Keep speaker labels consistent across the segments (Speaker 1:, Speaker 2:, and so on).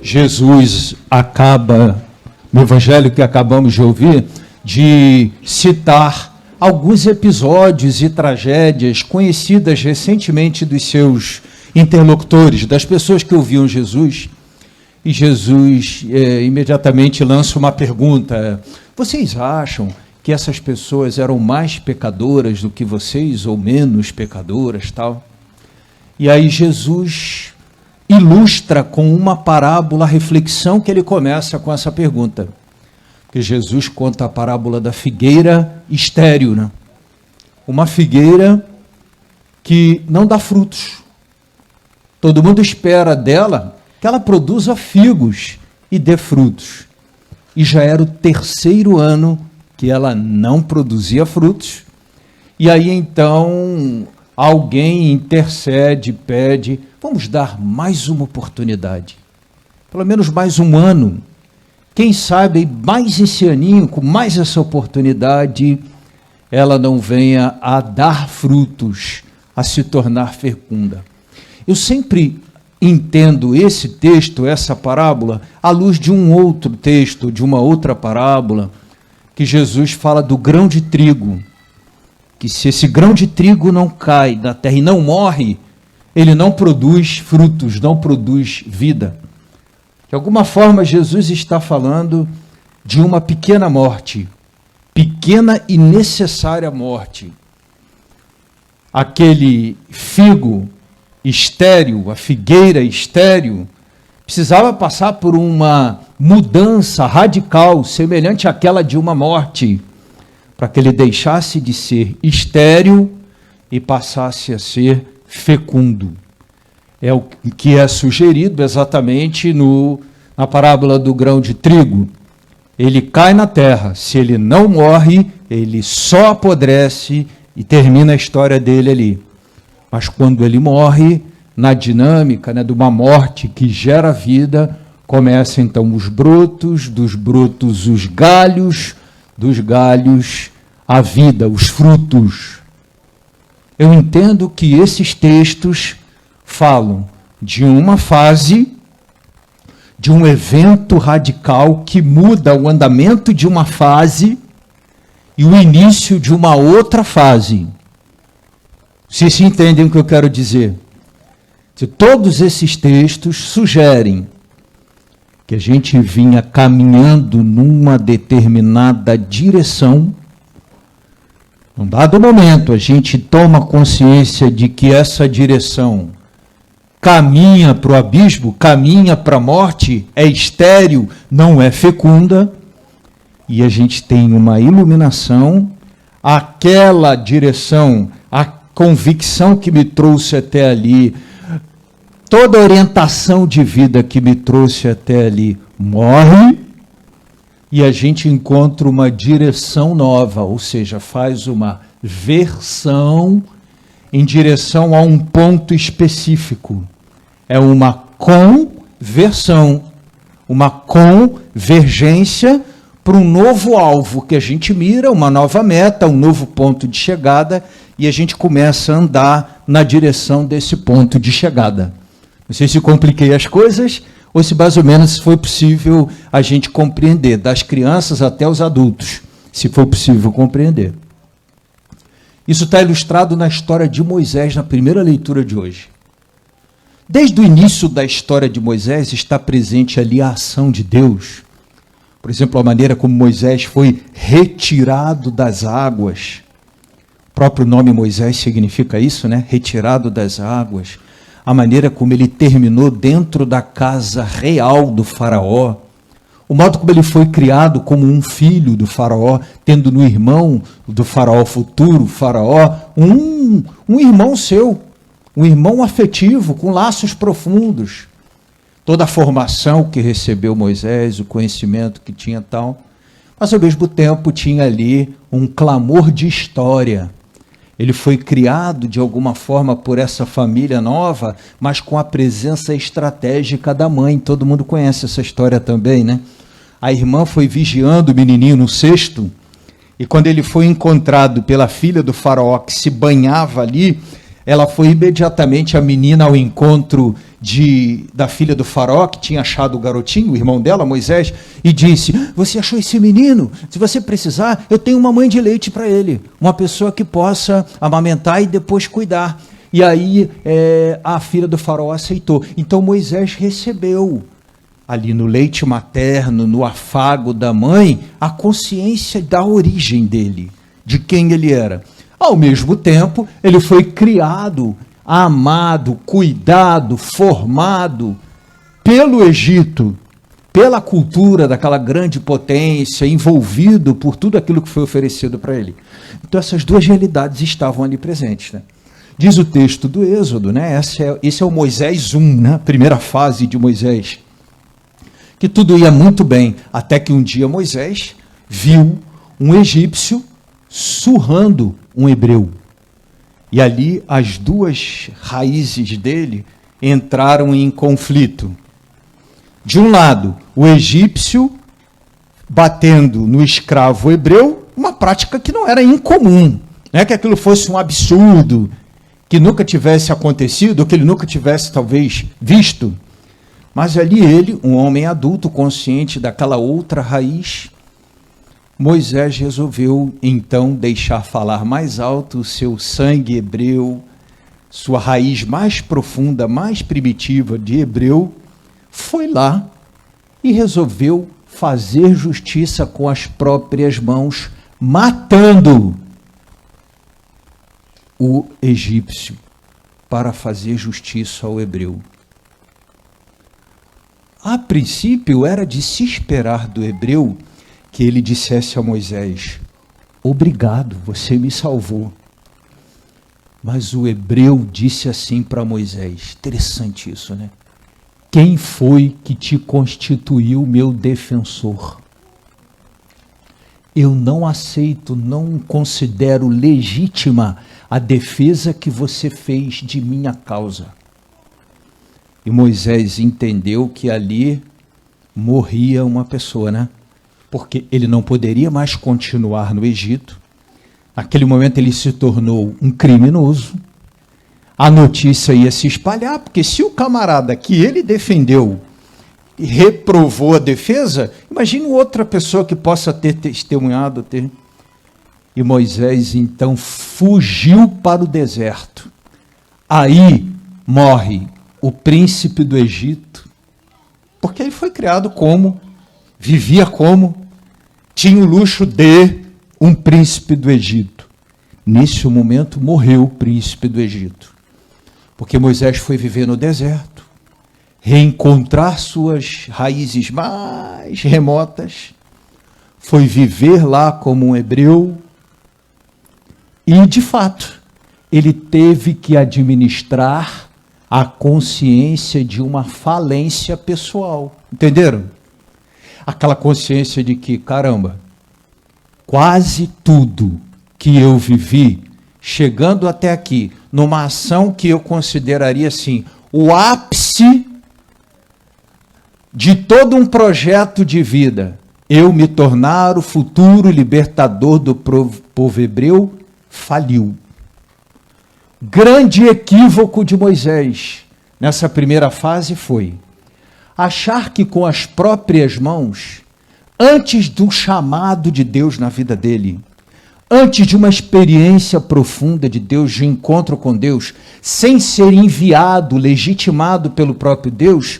Speaker 1: Jesus acaba, no evangelho que acabamos de ouvir, de citar alguns episódios e tragédias conhecidas recentemente dos seus interlocutores, das pessoas que ouviam Jesus. E Jesus imediatamente lança uma pergunta: vocês acham que essas pessoas eram mais pecadoras do que vocês ou menos pecadoras, tal? E aí Jesus ilustra com uma parábola a reflexão que ele começa com essa pergunta. Porque Jesus conta a parábola da figueira estéril, né? Uma figueira que não dá frutos. Todo mundo espera dela que ela produza figos e dê frutos. E já era o terceiro ano que ela não produzia frutos. E aí então alguém intercede, pede: vamos dar mais uma oportunidade, pelo menos mais um ano. Quem sabe mais esse aninho, com mais essa oportunidade, ela não venha a dar frutos, a se tornar fecunda. Eu sempre entendo esse texto, essa parábola, à luz de um outro texto, de uma outra parábola, que Jesus fala do grão de trigo, que se esse grão de trigo não cai na terra e não morre, ele não produz frutos, não produz vida. De alguma forma, Jesus está falando de uma pequena morte, pequena e necessária morte. Aquele figo estéril, a figueira estéril, precisava passar por uma mudança radical, semelhante àquela de uma morte, para que ele deixasse de ser estéril e passasse a ser fecundo. É o que é sugerido exatamente na parábola do grão de trigo. Ele cai na terra, se ele não morre, ele só apodrece e termina a história dele ali. Mas quando ele morre, na dinâmica, né, de uma morte que gera vida, começa então os brotos, dos brotos os galhos, dos galhos a vida, os frutos. Eu entendo que esses textos falam de uma fase, de um evento radical que muda o andamento de uma fase e o início de uma outra fase. Vocês entendem o que eu quero dizer? Todos esses textos sugerem que a gente vinha caminhando numa determinada direção. Num dado momento, a gente toma consciência de que essa direção caminha para o abismo, caminha para a morte, é estéril, não é fecunda, e a gente tem uma iluminação, aquela direção, a convicção que me trouxe até ali, toda a orientação de vida que me trouxe até ali morre, e a gente encontra uma direção nova, ou seja, faz uma versão em direção a um ponto específico. É uma conversão, uma convergência para um novo alvo que a gente mira, uma nova meta, um novo ponto de chegada, e a gente começa a andar na direção desse ponto de chegada. Não sei se compliquei as coisas, ou se mais ou menos foi possível a gente compreender, das crianças até os adultos, se for possível compreender. Isso está ilustrado na história de Moisés, na primeira leitura de hoje. Desde o início da história de Moisés está presente ali a ação de Deus. Por exemplo, a maneira como Moisés foi retirado das águas. O próprio nome Moisés significa isso, né? Retirado das águas. A maneira como ele terminou dentro da casa real do faraó. O modo como ele foi criado como um filho do faraó, tendo no irmão do faraó futuro, faraó, um irmão seu, um irmão afetivo, com laços profundos. Toda a formação que recebeu Moisés, o conhecimento que tinha tal, mas ao mesmo tempo tinha ali um clamor de história. Ele foi criado de alguma forma por essa família nova, mas com a presença estratégica da mãe. Todo mundo conhece essa história também, né? A irmã foi vigiando o menininho no cesto, e quando ele foi encontrado pela filha do faraó, que se banhava ali, ela foi imediatamente a menina ao encontro da filha do faraó, que tinha achado o garotinho, o irmão dela, Moisés, e disse: você achou esse menino? Se você precisar, eu tenho uma mãe de leite para ele, uma pessoa que possa amamentar e depois cuidar. E aí a filha do faraó aceitou. Então Moisés recebeu, ali no leite materno, no afago da mãe, a consciência da origem dele, de quem ele era. Ao mesmo tempo, ele foi criado, amado, cuidado, formado pelo Egito, pela cultura daquela grande potência, envolvido por tudo aquilo que foi oferecido para ele. Então essas duas realidades estavam ali presentes, né? Diz o texto do Êxodo, né? Esse é o Moisés 1, né? Primeira fase de Moisés, que tudo ia muito bem, até que um dia Moisés viu um egípcio surrando um hebreu. E ali as duas raízes dele entraram em conflito. De um lado, o egípcio batendo no escravo hebreu, uma prática que não era incomum, não é que aquilo fosse um absurdo, que nunca tivesse acontecido, ou que ele nunca tivesse talvez visto. Mas ali ele, um homem adulto, consciente daquela outra raiz, Moisés resolveu então deixar falar mais alto o seu sangue hebreu, sua raiz mais profunda, mais primitiva de hebreu, foi lá e resolveu fazer justiça com as próprias mãos, matando o egípcio para fazer justiça ao hebreu. A princípio era de se esperar do hebreu que ele dissesse a Moisés: obrigado, você me salvou. Mas o hebreu disse assim para Moisés, interessante isso, né? Quem foi que te constituiu meu defensor? Eu não aceito, não considero legítima a defesa que você fez de minha causa. E Moisés entendeu que ali morria uma pessoa, né? Porque ele não poderia mais continuar no Egito. Naquele momento ele se tornou um criminoso. A notícia ia se espalhar, porque se o camarada que ele defendeu e reprovou a defesa, imagine outra pessoa que possa ter testemunhado. E Moisés então fugiu para o deserto. Aí morre o príncipe do Egito, porque ele foi criado como, vivia como, tinha o luxo de um príncipe do Egito. Nesse momento morreu o príncipe do Egito, porque Moisés foi viver no deserto, reencontrar suas raízes mais remotas, foi viver lá como um hebreu, e de fato, ele teve que administrar a consciência de uma falência pessoal. Entenderam? Aquela consciência de que, caramba, quase tudo que eu vivi, chegando até aqui, numa ação que eu consideraria assim, o ápice de todo um projeto de vida, eu me tornar o futuro libertador do povo hebreu, faliu. Grande equívoco de Moisés nessa primeira fase foi achar que com as próprias mãos, antes do chamado de Deus na vida dele, antes de uma experiência profunda de Deus, de encontro com Deus, sem ser enviado, legitimado pelo próprio Deus,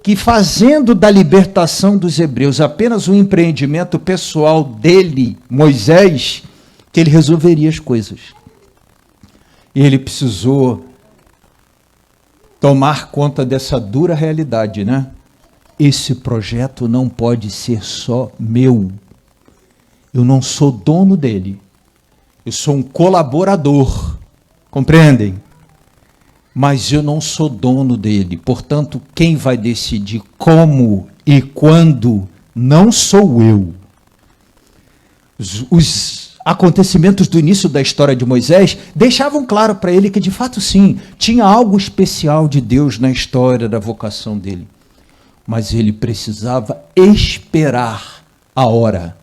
Speaker 1: que fazendo da libertação dos hebreus apenas um empreendimento pessoal dele, Moisés, que ele resolveria as coisas. E ele precisou tomar conta dessa dura realidade, né? Esse projeto não pode ser só meu. Eu não sou dono dele. Eu sou um colaborador. Compreendem? Mas eu não sou dono dele. Portanto, quem vai decidir como e quando não sou eu. Os acontecimentos do início da história de Moisés deixavam claro para ele que, de fato, sim, tinha algo especial de Deus na história da vocação dele. Mas ele precisava esperar a hora.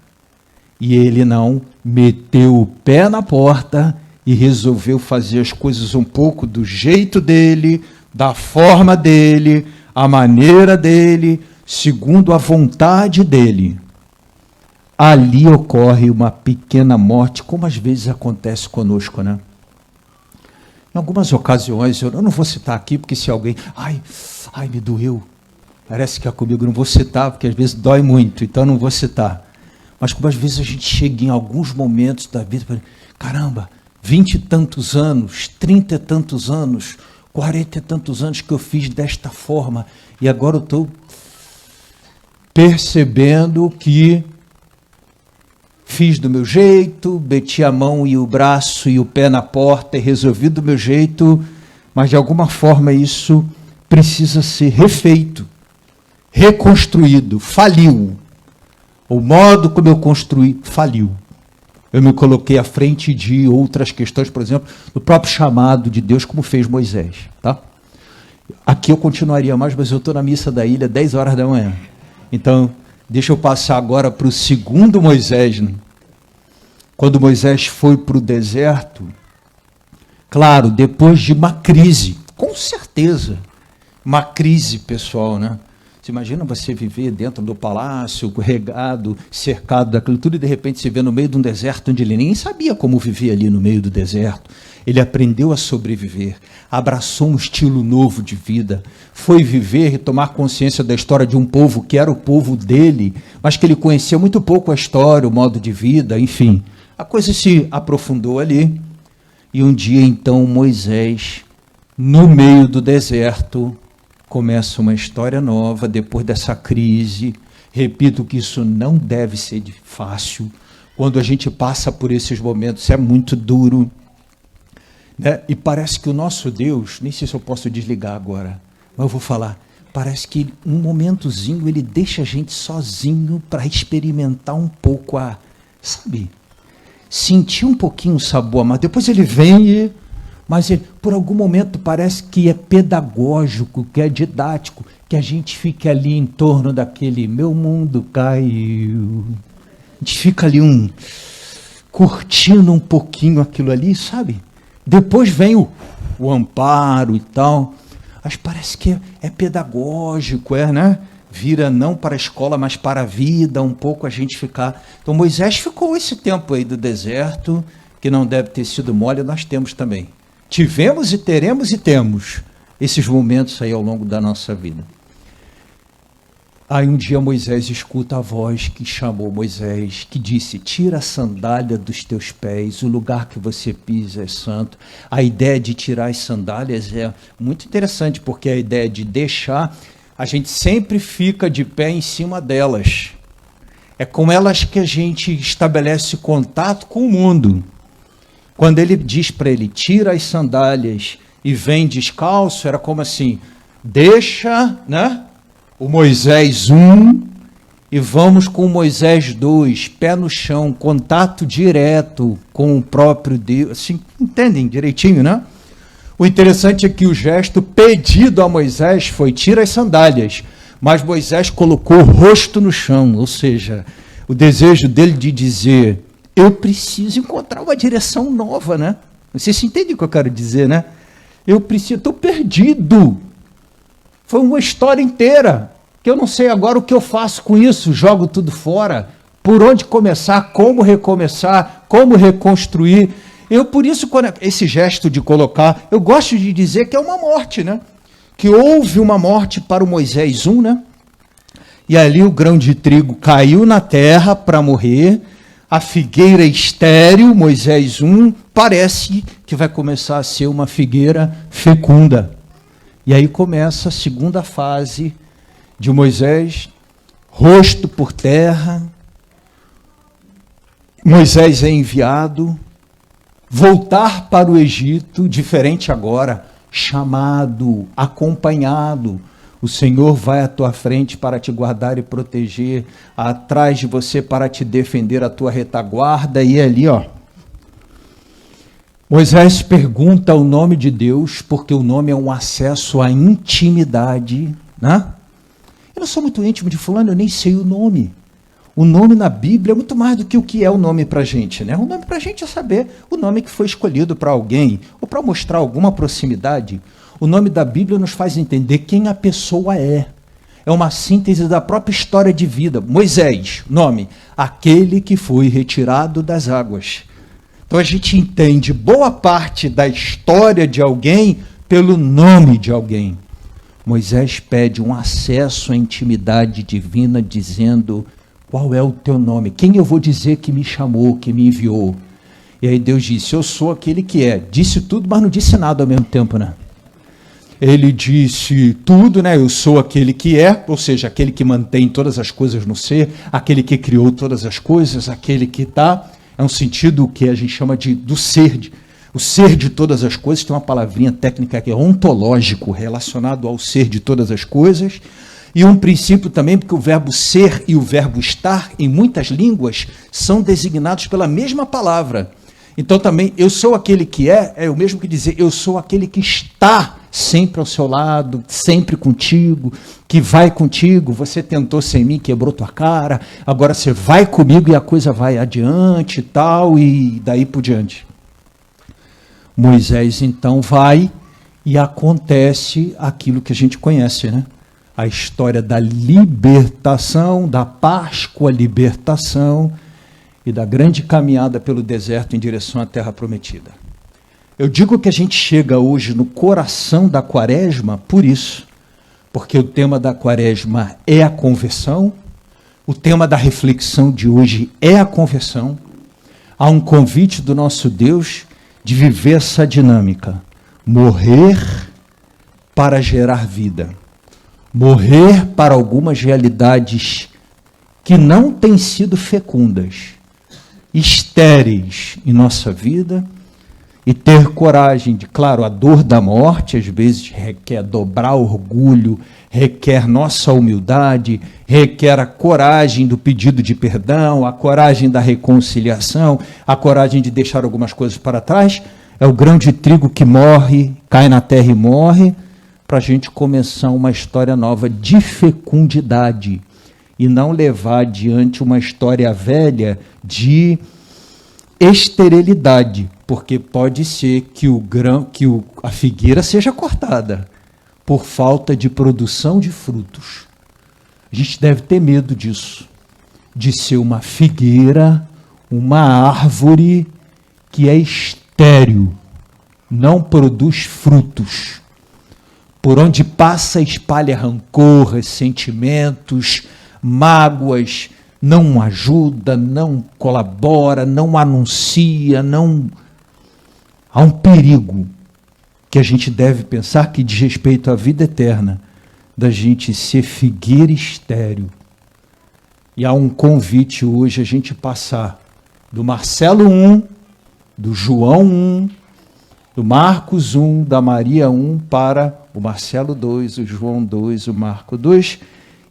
Speaker 1: E ele não meteu o pé na porta e resolveu fazer as coisas um pouco do jeito dele, da forma dele, a maneira dele, segundo a vontade dele, ali ocorre uma pequena morte, como às vezes acontece conosco, né? Em algumas ocasiões, eu não vou citar aqui, porque se alguém... Ai, me doeu. Parece que é comigo, não vou citar, porque às vezes dói muito, então não vou citar. Mas como às vezes a gente chega em alguns momentos da vida, caramba, 20 e tantos anos, 30 e tantos anos, 40 e tantos anos que eu fiz desta forma, e agora eu estou percebendo que fiz do meu jeito, meti a mão e o braço e o pé na porta e resolvi do meu jeito, mas de alguma forma isso precisa ser refeito, reconstruído, faliu. O modo como eu construí faliu. Eu me coloquei à frente de outras questões, por exemplo, do próprio chamado de Deus, como fez Moisés. Tá? Aqui eu continuaria mais, mas eu estou na missa da ilha 10 horas da manhã. Então, deixa eu passar agora para o segundo Moisés. Né? Quando Moisés foi para o deserto, claro, depois de uma crise, com certeza, uma crise pessoal, né? Você imagina você viver dentro do palácio, regado, cercado daquilo tudo, e de repente se vê no meio de um deserto onde ele nem sabia como viver ali no meio do deserto. Ele aprendeu a sobreviver, abraçou um estilo novo de vida, foi viver e tomar consciência da história de um povo que era o povo dele, mas que ele conhecia muito pouco a história, o modo de vida, enfim. A coisa se aprofundou ali, e um dia então Moisés, no meio do deserto, começa uma história nova, depois dessa crise. Repito que isso não deve ser fácil. Quando a gente passa por esses momentos, é muito duro. Né? E parece que o nosso Deus, nem sei se eu posso desligar agora, mas eu vou falar, parece que um momentozinho ele deixa a gente sozinho para experimentar um pouco sabe, sentir um pouquinho o sabor, mas depois ele vem mas por algum momento parece que é pedagógico, que é didático, que a gente fica ali em torno daquele meu mundo caiu. A gente fica ali curtindo um pouquinho aquilo ali, sabe? Depois vem o amparo e tal. Mas parece que é pedagógico, né? Vira não para a escola, mas para a vida, um pouco a gente ficar... Então Moisés ficou esse tempo aí do deserto, que não deve ter sido mole, nós temos também. Tivemos e teremos e temos esses momentos aí ao longo da nossa vida. Aí um dia Moisés escuta a voz que chamou Moisés, que disse, tira a sandália dos teus pés, o lugar que você pisa é santo. A ideia de tirar as sandálias é muito interessante, porque a ideia de deixar, a gente sempre fica de pé em cima delas. É com elas que a gente estabelece contato com o mundo. Quando ele diz para ele, tira as sandálias e vem descalço, era como assim, deixa, né, o Moisés 1 e vamos com o Moisés 2, pé no chão, contato direto com o próprio Deus. Assim, entendem direitinho, né? O interessante é que o gesto pedido a Moisés foi, tira as sandálias, mas Moisés colocou o rosto no chão, ou seja, o desejo dele de dizer... Eu preciso encontrar uma direção nova, né? Você se entende o que eu quero dizer, né? Estou perdido. Foi uma história inteira, que eu não sei agora o que eu faço com isso, jogo tudo fora, por onde começar, como recomeçar, como reconstruir. Por isso, quando esse gesto de colocar, eu gosto de dizer que é uma morte, né? Que houve uma morte para o Moisés 1, né? E ali o grão de trigo caiu na terra para morrer. A figueira estéril, Moisés 1, parece que vai começar a ser uma figueira fecunda. E aí começa a segunda fase de Moisés, rosto por terra. Moisés é enviado, voltar para o Egito, diferente agora, chamado, acompanhado. O Senhor vai à tua frente para te guardar e proteger, atrás de você para te defender a tua retaguarda, e ali, ó. Moisés pergunta o nome de Deus, porque o nome é um acesso à intimidade, né? Eu não sou muito íntimo de fulano, eu nem sei o nome. O nome na Bíblia é muito mais do que o que é o nome para a gente, né? O nome para a gente é saber o nome que foi escolhido para alguém, ou para mostrar alguma proximidade. O nome da Bíblia nos faz entender quem a pessoa é. É uma síntese da própria história de vida. Moisés, nome, aquele que foi retirado das águas. Então a gente entende boa parte da história de alguém pelo nome de alguém. Moisés pede um acesso à intimidade divina, dizendo: qual é o teu nome? Quem eu vou dizer que me chamou, que me enviou? E aí Deus disse: eu sou aquele que é. Disse tudo, mas não disse nada ao mesmo tempo, né? Ele disse tudo, né? Eu sou aquele que é, ou seja, aquele que mantém todas as coisas no ser, aquele que criou todas as coisas, aquele que está. É um sentido que a gente chama do ser, o ser de todas as coisas. Tem uma palavrinha técnica que é ontológico, relacionado ao ser de todas as coisas. E um princípio também, porque o verbo ser e o verbo estar, em muitas línguas, são designados pela mesma palavra. Então também, eu sou aquele que é o mesmo que dizer, eu sou aquele que está sempre ao seu lado, sempre contigo, que vai contigo. Você tentou sem mim, quebrou tua cara, agora você vai comigo e a coisa vai adiante e tal, e daí por diante. Moisés então vai e acontece aquilo que a gente conhece, né? A história da libertação, da Páscoa, libertação e da grande caminhada pelo deserto em direção à terra prometida. Eu digo que a gente chega hoje no coração da quaresma por isso, porque o tema da quaresma é a conversão, o tema da reflexão de hoje é a conversão. Há um convite do nosso Deus de viver essa dinâmica, morrer para gerar vida. Morrer para algumas realidades que não têm sido fecundas, estéreis em nossa vida, e ter coragem de, claro, a dor da morte às vezes requer dobrar orgulho, requer nossa humildade, requer a coragem do pedido de perdão, a coragem da reconciliação, a coragem de deixar algumas coisas para trás. É o grão de trigo que morre, cai na terra e morre, para a gente começar uma história nova de fecundidade e não levar adiante uma história velha de esterilidade, porque pode ser que a figueira seja cortada por falta de produção de frutos. A gente deve ter medo disso, de ser uma figueira, uma árvore que é estéril, não produz frutos. Por onde passa, espalha rancor, ressentimentos, mágoas, não ajuda, não colabora, não anuncia, não... Há um perigo que a gente deve pensar que diz respeito à vida eterna, da gente ser figueira estéril. E há um convite hoje a gente passar do Marcelo 1, do João 1, do Marcos 1, da Maria 1, para o Marcelo 2, o João 2, o Marco 2,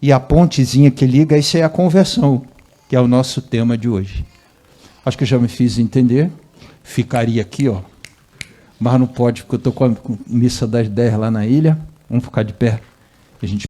Speaker 1: e a pontezinha que liga, isso é a conversão, que é o nosso tema de hoje. Acho que eu já me fiz entender, ficaria aqui, ó, mas não pode, porque eu estou com a missa das 10 lá na ilha, vamos ficar de pé, a gente